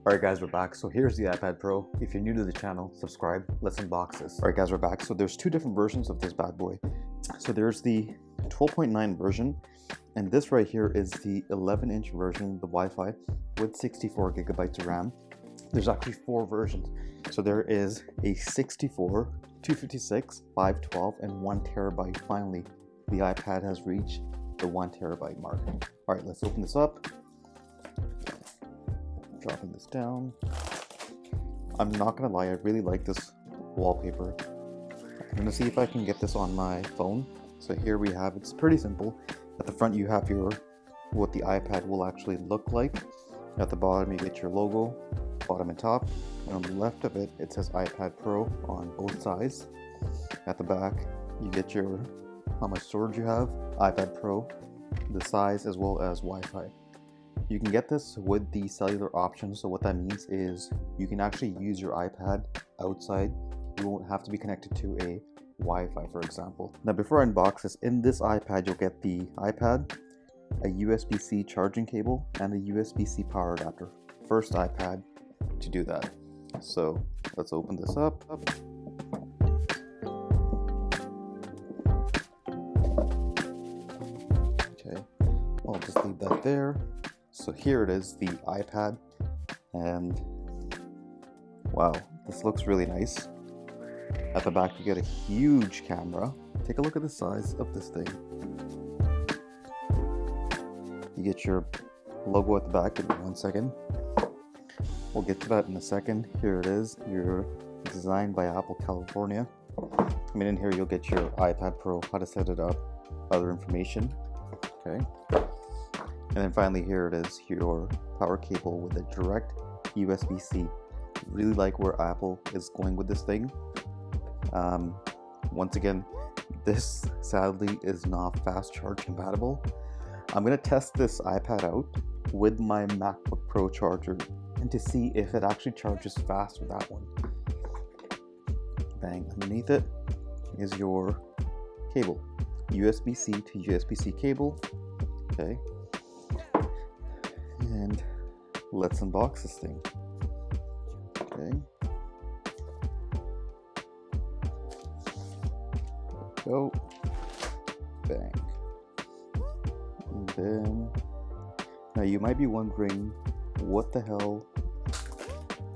Alright guys, we're back. So here's the iPad Pro. If you're new to the channel, subscribe. Let's unbox this. Alright guys, we're back. So there's two different versions of this bad boy. So there's the 12.9 version, and this right here is the 11-inch version, the Wi-Fi, with 64 gigabytes of RAM. There's actually four versions. So there is a 64, 256, 512, and 1 terabyte. Finally, the iPad has reached the 1 terabyte mark. Alright, let's open this up. Dropping this down. I'm not gonna lie, I really like this wallpaper. I'm gonna see if I can get this on my phone. So here we have, it's pretty simple. At the front you have what the iPad will actually look like. At the bottom you get your logo, bottom and top. And on the left of it, it says iPad Pro on both sides. At the back you get your how much storage you have, iPad Pro, the size, as well as Wi-Fi. You can get this with the cellular option. So what that means is you can actually use your iPad outside. You won't have to be connected to a Wi-Fi, for example. Now before I unbox this, in this iPad you'll get the iPad, a USB-C charging cable, and a USB-C power adapter. First iPad to do that. So let's open this up. Okay, I'll just leave that there. So here it is, the iPad, and wow, this looks really nice. At the back you get a huge camera. Take a look at the size of this thing. You get your logo at the back. Give me 1 second. We'll get to that in a second. Here it is. You're designed by Apple California. I mean, in here you'll get your iPad Pro, how to set it up, other information. Okay. And then finally here it is, your power cable with a direct USB-C. Really like where Apple is going with this thing. Once again, this sadly is not fast charge compatible. I'm going to test this iPad out with my MacBook Pro charger and to see if it actually charges fast with that one. Bang, underneath it is your cable. USB-C to USB-C cable. Okay. And let's unbox this thing. Okay. Go. Bang. And then, now you might be wondering, what the hell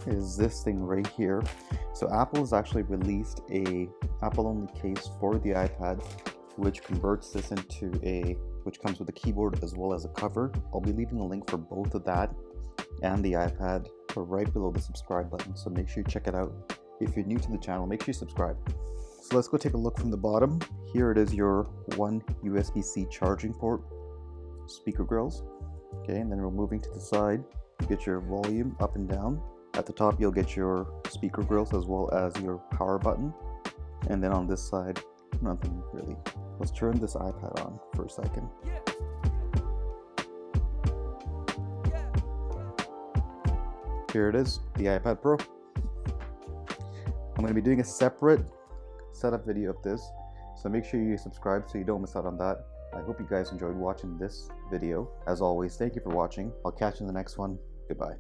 is this thing right here? So Apple has actually released a Apple-only case for the iPad, which converts this into which comes with a keyboard as well as a cover. I'll be leaving a link for both of that and the iPad right below the subscribe button, so make sure you check it out. If you're new to the channel, make sure you subscribe. So let's go take a look from the bottom. Here it is, your one USB-C charging port, speaker grills. Okay, and then we're moving to the side. You get your volume up and down. At the top you'll get your speaker grills as well as your power button. And then on this side, nothing really. Let's turn this iPad on for a second. Here it is, the iPad Pro. I'm going to be doing a separate setup video of this, so make sure you subscribe so you don't miss out on that. I hope you guys enjoyed watching this video. As always, thank you for watching. I'll catch you in the next one. Goodbye.